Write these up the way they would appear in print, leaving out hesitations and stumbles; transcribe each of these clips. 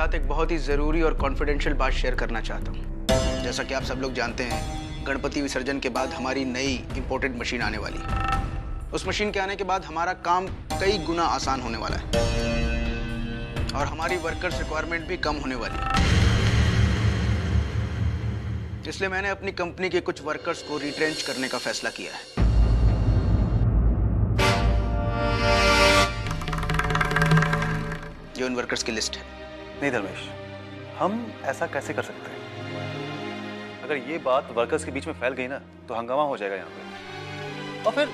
साथ एक बहुत ही ज़रूरी और कॉन्फिडेंशियल बात शेयर करना चाहता हूँ। जैसा कि आप सब लोग जानते हैं, गणपति विसर्जन के बाद हमारी नई इम्पोर्टेड मशीन आने वाली है। उस मशीन के आने के बाद हमारा काम कई गुना आसान होने वाला है और हमारी वर्कर्स रिक्वायरमेंट भी कम होने वाली है। इसलिए मैंने अपनी कंपनी के कुछ वर्कर्स को रिट्रेंच करने का फैसला किया है। जो उन वर्कर्स की लिस्ट है। नहीं धर्मेश, हम ऐसा कैसे कर सकते हैं? अगर ये बात वर्कर्स के बीच में फैल गई ना तो हंगामा हो जाएगा यहाँ पे, और फिर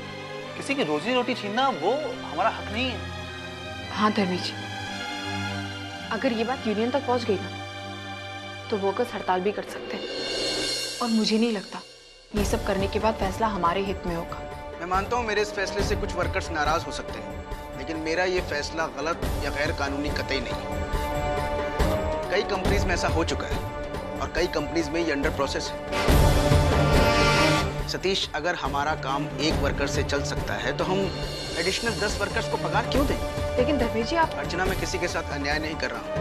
किसी की रोजी रोटी छीनना वो हमारा हक नहीं है। हाँ धर्मेश, अगर ये बात यूनियन तक पहुंच गई ना तो वर्कर्स हड़ताल भी कर सकते हैं और मुझे नहीं लगता ये सब करने के बाद फैसला हमारे हित में होगा। मैं मानता हूँ मेरे इस फैसले से कुछ वर्कर्स नाराज हो सकते हैं, लेकिन मेरा ये फैसला गलत या गैर कानूनी कतई नहीं। कई कंपनीज में ऐसा हो चुका है और कई कंपनीज में ये अंडर प्रोसेस है। सतीश, अगर हमारा काम एक वर्कर से चल सकता है तो हम एडिशनल 10 वर्कर्स को पगार क्यों दें? लेकिन धर्मेश जी आप... अर्चना, मैं किसी के साथ अन्याय नहीं कर रहा हूँ।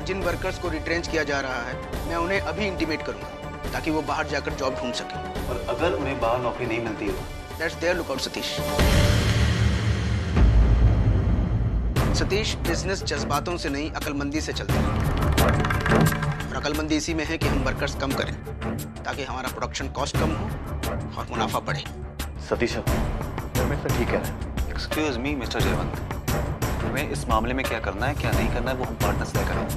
जिन वर्कर्स को रिट्रेंच किया जा रहा है मैं उन्हें अभी इंटीमेट करूंगा ताकि वो बाहर जाकर जॉब ढूंढ सके। और अगर उन्हें बाहर नौकरी नहीं मिलती है that's their lookout Satish. Satish, business जज्बातों से नहीं अकलमंदी से चलता है और अकलमंदी इसी में है कि हम वर्कर्स कम करें ताकि हमारा प्रोडक्शन कॉस्ट कम हो और मुनाफा बढ़े। सतीश, धर्मेश तो ठीक है। एक्सक्यूज मी मिस्टर जयवंत, तुम्हें इस मामले में क्या करना है क्या नहीं करना है वो हम पार्टनर्स तय करेंगे।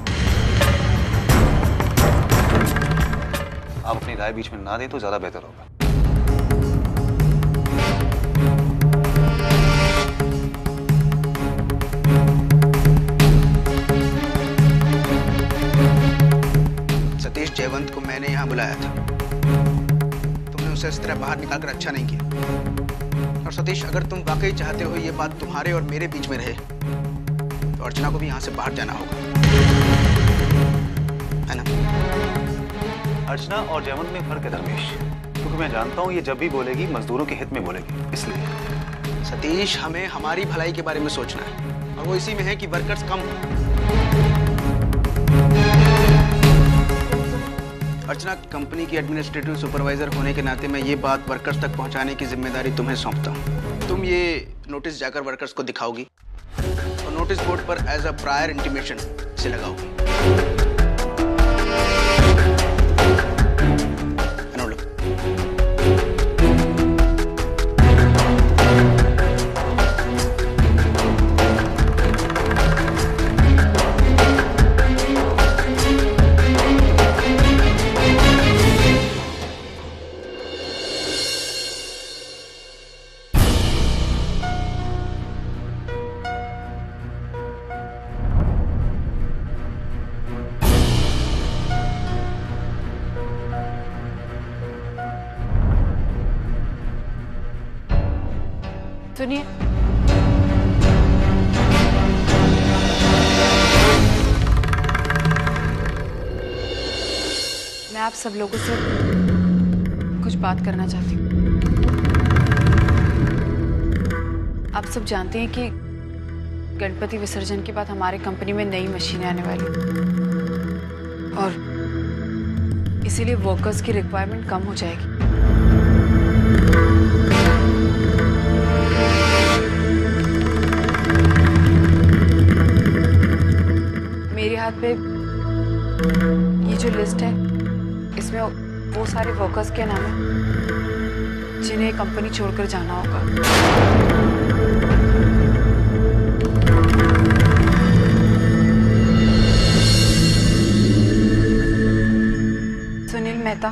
आप अपनी राय बीच में ना दें तो ज्यादा बेहतर होगा। सतीश, जयवंत को मैंने यहाँ बुलाया था। तुमने उसे इस तरह बाहर निकालकर अच्छा नहीं किया। और सतीश, अगर तुम वाकई चाहते हो ये बात तुम्हारे और मेरे बीच में रहे तो अर्चना को भी यहाँ से बाहर जाना होगा, है ना? अर्चना और जयवंत में फर्क है धर्मेश, क्योंकि मैं जानता हूँ ये जब भी बोलेगी मजदूरों के हित में बोलेगी। इसलिए सतीश, हमें हमारी भलाई के बारे में सोचना है और वो इसी में है कि वर्कर्स कम हो। अर्चना, कंपनी की एडमिनिस्ट्रेटिव सुपरवाइजर होने के नाते मैं ये बात वर्कर्स तक पहुंचाने की जिम्मेदारी तुम्हें सौंपता हूँ। तुम ये नोटिस जाकर वर्कर्स को दिखाओगी और नोटिस बोर्ड पर एज अ प्रायर इंटीमेशन से लगाओगी। सुनिए, मैं आप सब लोगों से कुछ बात करना चाहती हूँ। आप सब जानते हैं कि गणपति विसर्जन के बाद हमारे कंपनी में नई मशीनें आने वाली और इसीलिए वर्कर्स की रिक्वायरमेंट कम हो जाएगी। मेरे हाथ पे ये जो लिस्ट है इसमें वो सारे वर्कर्स के नाम है जिन्हें कंपनी छोड़कर जाना होगा। सुनील मेहता,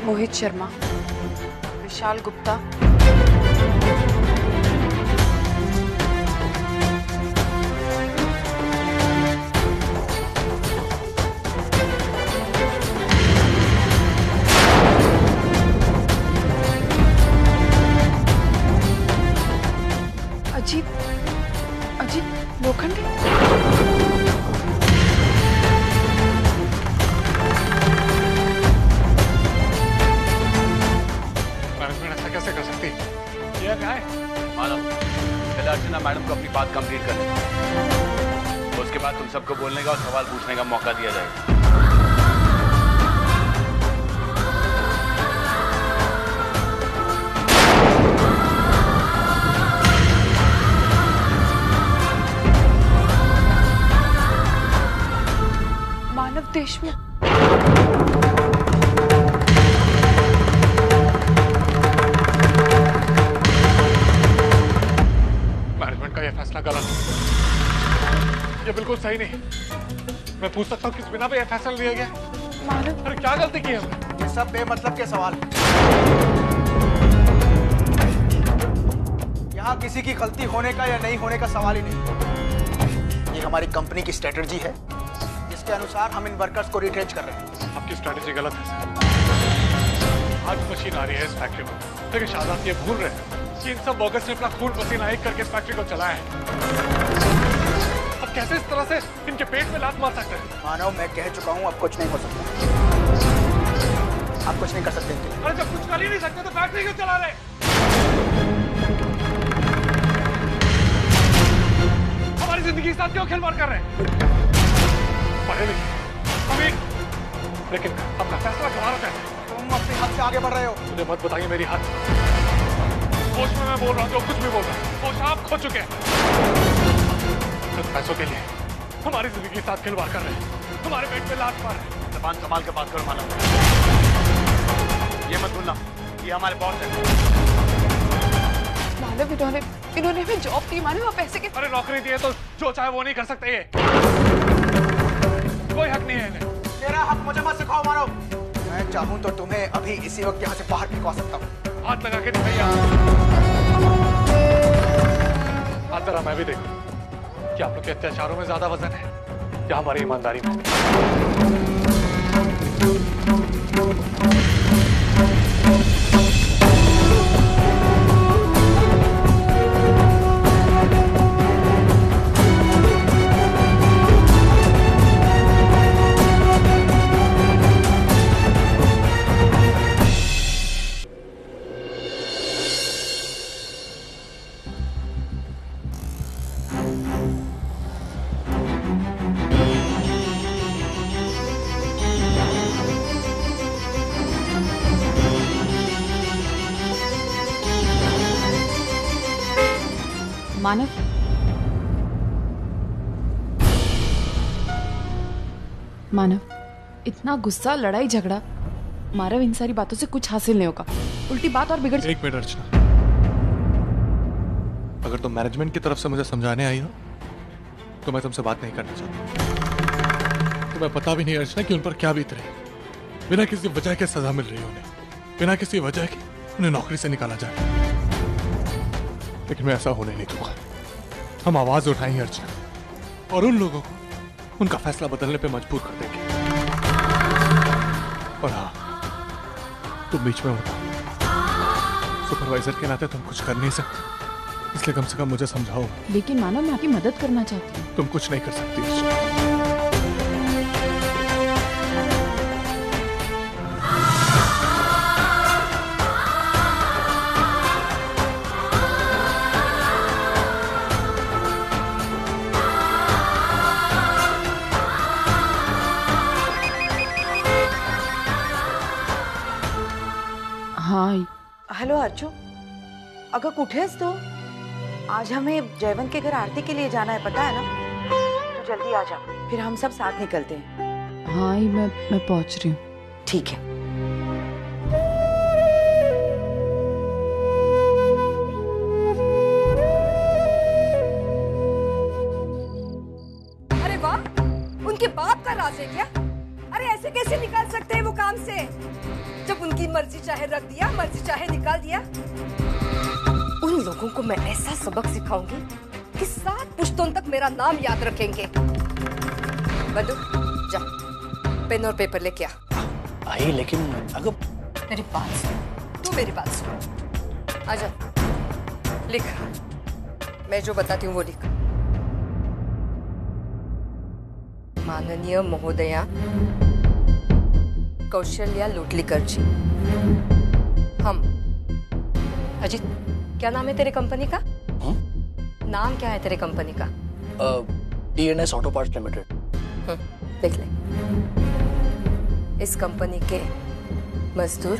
मोहित शर्मा, विशाल गुप्ता, अजीत लोखंडे। मैनेजमेंट ऐसा देना मैडम को अपनी बात कंप्लीट करने। उसके बाद तुम सबको बोलने का और सवाल पूछने का मौका दिया जाएगा। मानव देशमुख, मैनेजमेंट का यह फैसला गलत है, ये बिल्कुल सही नहीं। मैं पूछ सकता हूँ किस बिना पे यह फैसला लिया गया? मानव, अरे क्या गलती की हमने? ये सब बेमतलब के सवाल। यहाँ किसी की गलती होने का या नहीं होने का सवाल ही नहीं। ये हमारी कंपनी की स्ट्रेटजी है, जिसके अनुसार हम इन वर्कर्स को रिट्रेंच कर रहे हैं। आपकी स्ट्रेटेजी गलत है सर। आज मशीन आ रही है इस फैक्ट्री में, लेकिन शाहजाद ये भूल रहे हैं कि इन सब वर्कर्स ने अपना खून पसीना एक करके इस फैक्ट्री को चलाया है। अब कैसे इस तरह से इनके पेट में लात मार सकते हैं? मानव, मैं कह चुका हूँ अब कुछ नहीं हो सकता। आप कुछ नहीं कर सकते। अरे जब कुछ कर ही नहीं सकते तो फैक्ट्री क्यों चला रहे? हमारी जिंदगी के साथ क्यों खिलवाड़ कर रहे हैं? पढ़े लिखे अमीर, लेकिन अपना फैसला गंवाना चाहते हैं। तुम अपनी हद से आगे बढ़ रहे हो। मुझे मत बताइए मेरी हद। होश में मैं बोल रहा हूँ, जो कुछ भी बोल रहा हूँ होश आप खो चुके हैं। सिर्फ पैसों के लिए हमारी जिंदगी के साथ खिलवाड़ कर रहे हैं, हमारे पेट पे लात मार रहे हैं। जबान संभाल के बात करो मानव। ये मत भूलना, ये हमारे बॉस है। मानव, इन्होंने हमें जॉब दी। मानव, आप पैसे के। अरे नौकरी दी है तो जो चाहे वो नहीं कर सकते। ये कोई हक नहीं है इन्हें। तेरा हक मुझे मत सिखाओ मानव। मैं चाहूँ तो तुम्हें अभी इसी वक्त यहाँ से बाहर फेंकवा सकता हूँ। हाथ लगा के दिखाइए। हाथ जरा मैं भी देखूं कि आप लोग के अत्याचारों में ज्यादा वजन है या हमारी ईमानदारी में। मानव, मानव, इतना गुस्सा, लड़ाई झगड़ा, मानव इन सारी बातों से कुछ हासिल नहीं होगा। उल्टी बात और बिगड़। एक मिनट अर्चना, अगर तुम मैनेजमेंट की तरफ से मुझे समझाने आई हो तो मैं तुमसे बात नहीं करना चाहता। तुम्हें पता भी नहीं अर्चना कि उन पर क्या बीत रही है। बिना किसी वजह के सजा मिल रही है उन्हें, बिना किसी वजह के उन्हें नौकरी से निकाला जाए। लेकिन मैं ऐसा होने नहीं दूंगा। हम आवाज उठाएंगे अर्चना, और उन लोगों को उनका फैसला बदलने पे मजबूर कर देंगे। और हाँ, तुम बीच में होता, सुपरवाइजर के नाते तुम कुछ कर नहीं सकते, इसलिए कम से कम मुझे समझाओ। लेकिन मानव, मैं आपकी मदद करना चाहती हूँ। तुम कुछ नहीं कर सकती अर्चना। हाँ। हॅलो अर्जू, अगं कुठेस तू? आज हमें जयवंत के घर आरती के लिए जाना है, पता है ना? तो जल्दी आ जा, फिर हम सब साथ निकलते हैं। हाँ, मैं पहुंच रही हूँ। ठीक है। अरे वाह, उनके बाप का राज है क्या? अरे ऐसे कैसे निकाल सकते हैं वो काम से? जब उनकी मर्जी चाहे रख दिया, मर्जी चाहे निकाल दिया। उन लोगों को मैं ऐसा सबक सिखाऊंगी कि 7 पुश्तों तक मेरा नाम याद रखेंगे। बंधु, जा पेन और पेपर लेके आ। आई, लेकिन अगर मेरी बात सुन, तू मेरी बात सुन। आजा, लिख। मैं जो बताती हूँ वो लिख। माननीय महोदया कौशल्या लोटलीकर जी, हम अजीत, क्या नाम है तेरे कंपनी का? नाम क्या है तेरे कंपनी का? DNS auto parts limited. देख ले। इस कंपनी के मजदूर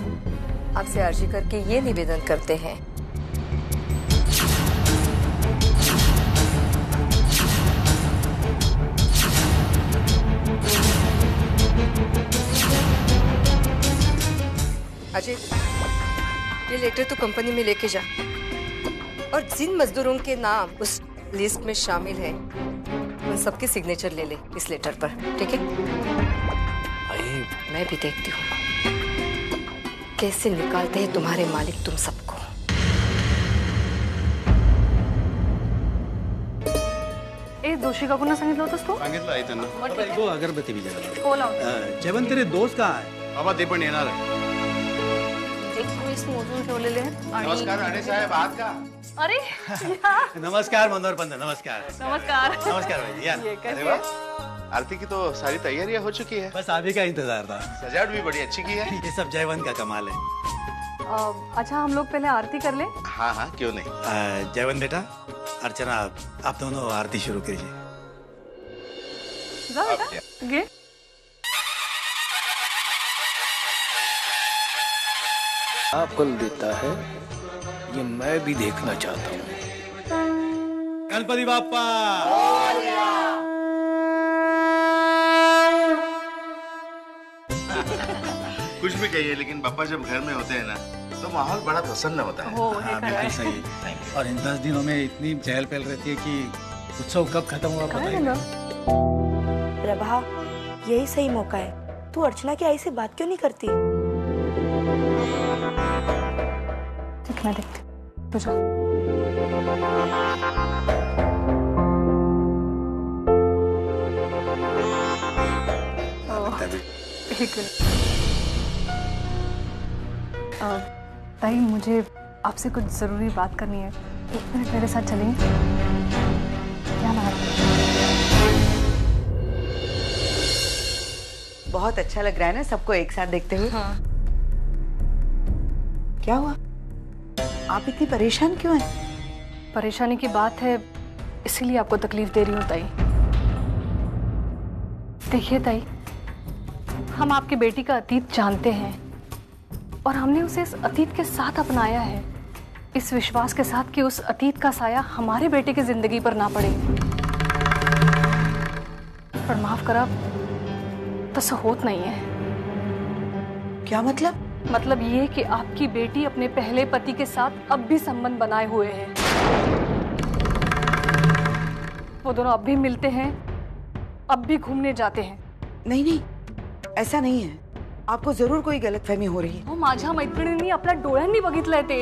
आपसे अर्जी करके ये निवेदन करते हैं अजय, ये लेटर तो कंपनी में लेके जा और जिन मजदूरों के नाम उस लिस्ट में शामिल है उन सबके सिग्नेचर ले ले इस लेटर पर, ठीक है? मैं भी देखती हूँ कैसे निकालते हैं तुम्हारे मालिक तुम सबको। ए दोषी का पुन्हा सांगितलं होतंस तू? सांगितलं आहे त्यांना. तो अगरबत्ती भी जला। बोला जेवण तेरे दोस्त कहाँ है? बाबा ते पण येणार आहे. 21 मोजून ठेवलेले आहेत आणि नमस्कार राणे साहेब, आहात का? अरे नमस्कार मनोहर पंत, नमस्कार। नमस्कार। नमस्कार भाई, यार। अरे वाह, आरती की तो सारी तैयारियां हो चुकी है। बस आप ही का इंतजार था। सजावट भी बड़ी अच्छी की है। ये सब जयवंत का कमाल है। अच्छा, हम लोग पहले आरती कर ले। हाँ हाँ, क्यों नहीं। जयवंत बेटा, अर्चना, आप दोनों आरती शुरू कीजिए। जा बेटा, गे। फल देता है ये मैं भी देखना चाहता हूँ। गणपति बाप्पा। कुछ भी कहिए, लेकिन पापा जब घर में होते हैं ना तो माहौल बड़ा प्रसन्न होता है। हाँ, बिल्कुल सही। और इन 10 दिनों में इतनी चहल पहल रहती है कि उत्सव कब खत्म हुआ पता ही नहीं। प्रभा, यही सही मौका है। तू अर्चना की आई से बात क्यों नहीं करती? ठीक, मैं देखती। तू जा। एक मिनट। ताई, मुझे आपसे कुछ जरूरी बात करनी है। 1 मिनट मेरे साथ चलेंगे? क्या बात? बहुत अच्छा लग रहा है ना सबको एक साथ देखते हुए। हाँ। क्या हुआ? आप इतनी परेशान क्यों हैं? परेशानी की बात है, इसीलिए आपको तकलीफ दे रही हूँ ताई। देखिए ताई, हम आपकी बेटी का अतीत जानते हैं और हमने उसे इस अतीत के साथ अपनाया है, इस विश्वास के साथ कि उस अतीत का साया हमारे बेटे की जिंदगी पर ना पड़े। पर माफ करा, तसं होत नहीं है। क्या मतलब? मतलब ये कि आपकी बेटी अपने पहले पति के साथ अब भी संबंध बनाए हुए है। वो दोनों अब भी मिलते हैं, अब भी घूमने जाते हैं। नहीं नहीं, ऐसा नहीं है। आपको जरूर कोई गलतफहमी हो रही है। हो, माझ्या मैत्रिणींनी आपल्या डोळ्यांनी बघितलंय ते।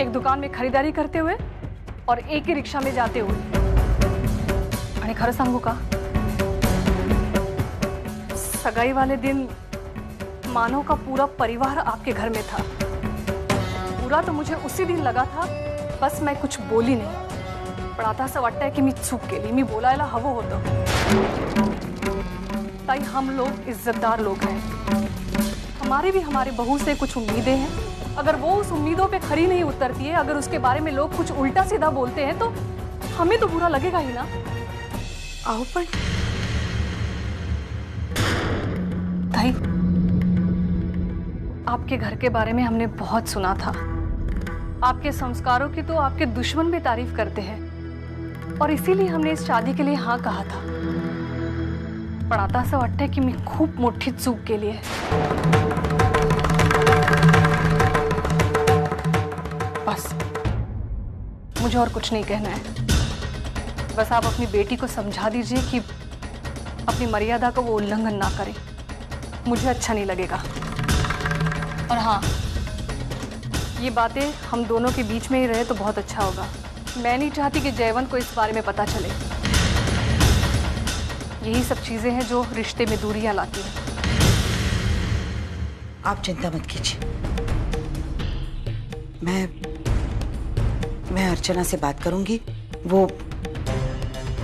एक दुकान में खरीदारी करते हुए और एक ही रिक्शा में जाते हुए। आणि खरं सांगू का, सगाई वाले दिन मानो का पूरा परिवार आपके घर में था। पूरा तो मुझे उसी दिन लगा था, बस मैं कुछ बोली नहीं। पण आता असं वाटतंय की मी चूक केली, मी बोलायला हवं होतं। ताई, हम लोग इज्जतदार लोग हैं। हमारी भी हमारी बहू से कुछ उम्मीदें हैं। अगर वो उस उम्मीदों पे खरी नहीं उतरती है, अगर उसके बारे में लोग कुछ उल्टा सीधा बोलते हैं, तो हमें तो बुरा लगेगा ही ना। आओ पर ताई, आपके घर के बारे में हमने बहुत सुना था। आपके संस्कारों की तो आपके दुश्मन भी तारीफ करते हैं और इसीलिए हमने इस शादी के लिए हाँ कहा था। पण आता असं वाटतंय की मी खूप मोठी चूक केली आहे। बस, मुझे और कुछ नहीं कहना है। बस आप अपनी बेटी को समझा दीजिए कि अपनी मर्यादा का वो उल्लंघन ना करे। मुझे अच्छा नहीं लगेगा। और हाँ, ये बातें हम दोनों के बीच में ही रहे तो बहुत अच्छा होगा। मैं नहीं चाहती कि जयवंत को इस बारे में पता चले। यही सब चीजें हैं जो रिश्ते में दूरियां लाती हैं। आप चिंता मत कीजिए। मैं अर्चना से बात करूंगी। वो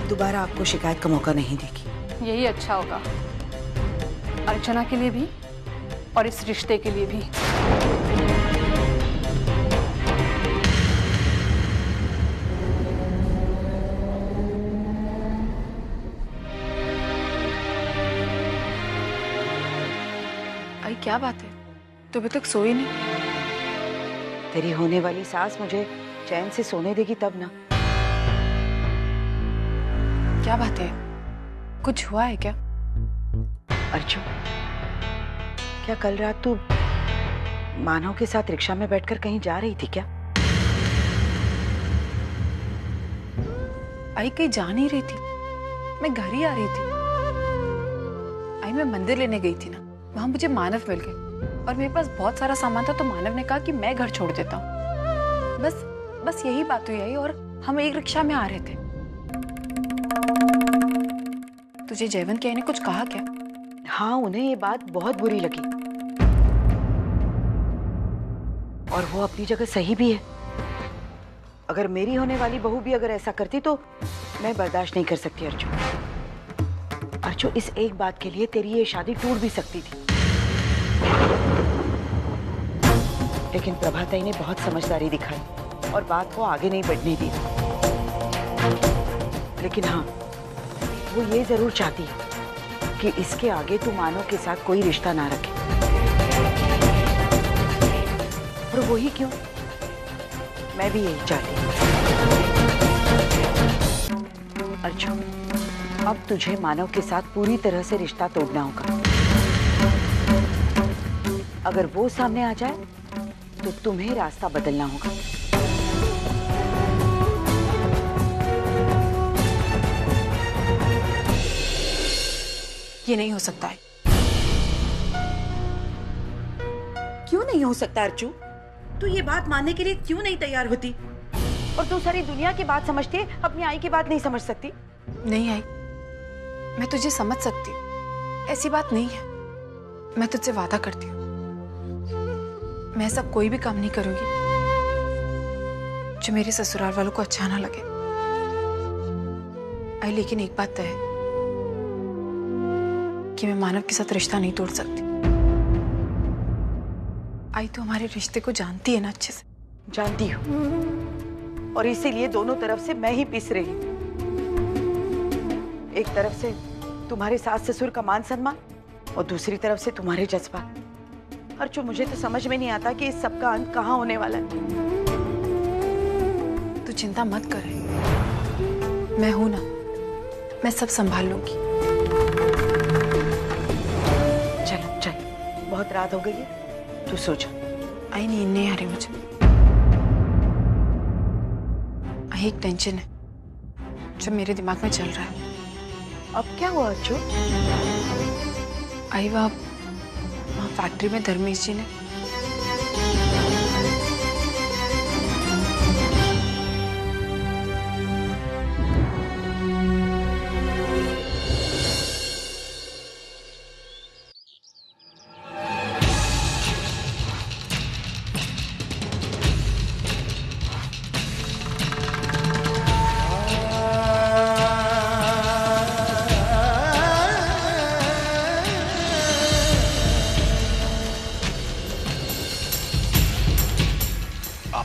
दोबारा आपको शिकायत का मौका नहीं देगी। यही अच्छा होगा, अर्चना के लिए भी और इस रिश्ते के लिए भी। क्या बात है? तो अभी तक सोई नहीं? तेरी होने वाली सास मुझे चैन से सोने देगी तब ना। क्या बात है? कुछ हुआ है क्या? अर्जुन, क्या कल रात तू मानव के साथ रिक्शा में बैठकर कहीं जा रही थी क्या? आई कहीं जा नहीं रही थी, मैं घर ही आ रही थी। आई मैं मंदिर लेने गई थी ना, वहां मुझे मानव मिल गए और मेरे पास बहुत सारा सामान था, तो मानव ने कहा कि मैं घर छोड़ देता हूँ। बस यही बात हुई आई और हम एक रिक्शा में आ रहे थे। तुझे जयवंत के आई ने कुछ कहा क्या? हाँ, उन्हें ये बात बहुत बुरी लगी और वो अपनी जगह सही भी है। अगर मेरी होने वाली बहू भी अगर ऐसा करती तो मैं बर्दाश्त नहीं कर सकती। अर्जुन, इस एक बात के लिए तेरी ये शादी टूट भी सकती थी, लेकिन प्रभाताई ने बहुत समझदारी दिखाई और बात को आगे नहीं बढ़ने दी। लेकिन हाँ, वो ये जरूर चाहती है कि इसके आगे तू मानव के साथ कोई रिश्ता ना रखे। और वही क्यों, मैं भी यही चाहती हूँ। अर्जुन, अब तुझे मानव के साथ पूरी तरह से रिश्ता तोड़ना होगा। अगर वो सामने आ जाए तो तुम्हें रास्ता बदलना होगा। ये नहीं हो सकता है। क्यों नहीं हो सकता अर्जुन? तू ये बात मानने के लिए क्यों नहीं तैयार होती? और तू सारी दुनिया की बात समझती है, अपनी आई की बात नहीं समझ सकती? नहीं आई, मैं तुझे समझ सकती हूँ, ऐसी बात नहीं है। मैं तुझसे वादा करती हूँ, मैं ऐसा कोई भी काम नहीं करूंगी जो मेरे ससुराल वालों को अच्छा ना लगे। आई, लेकिन एक बात तय है कि मैं मानव के साथ रिश्ता नहीं तोड़ सकती। आई, तो हमारे रिश्ते को जानती है ना अच्छे से? जानती हूँ, और इसीलिए दोनों तरफ से मैं ही पिस रही हूँ। एक तरफ से तुम्हारे सास ससुर का मान सम्मान और दूसरी तरफ से तुम्हारे जज्बात। और जो मुझे तो समझ में नहीं आता कि इस सब का अंत कहाँ होने वाला है। तू चिंता मत कर, मैं हूं ना, मैं सब संभाल लूंगी। चल, बहुत रात हो गई है, तू सो जा। आई, नींद नहीं आ रही मुझे। आई, एक टेंशन है जो मेरे दिमाग में चल रहा है। अब क्या हुआ अर्जुन? आई, वहाँ फैक्ट्री में धर्मेश जी ने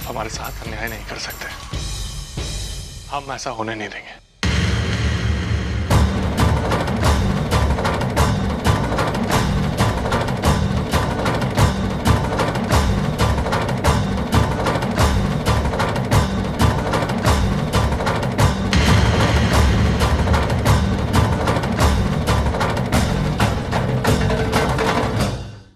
हमारे साथ अन्याय नहीं कर सकते, हम ऐसा होने नहीं देंगे।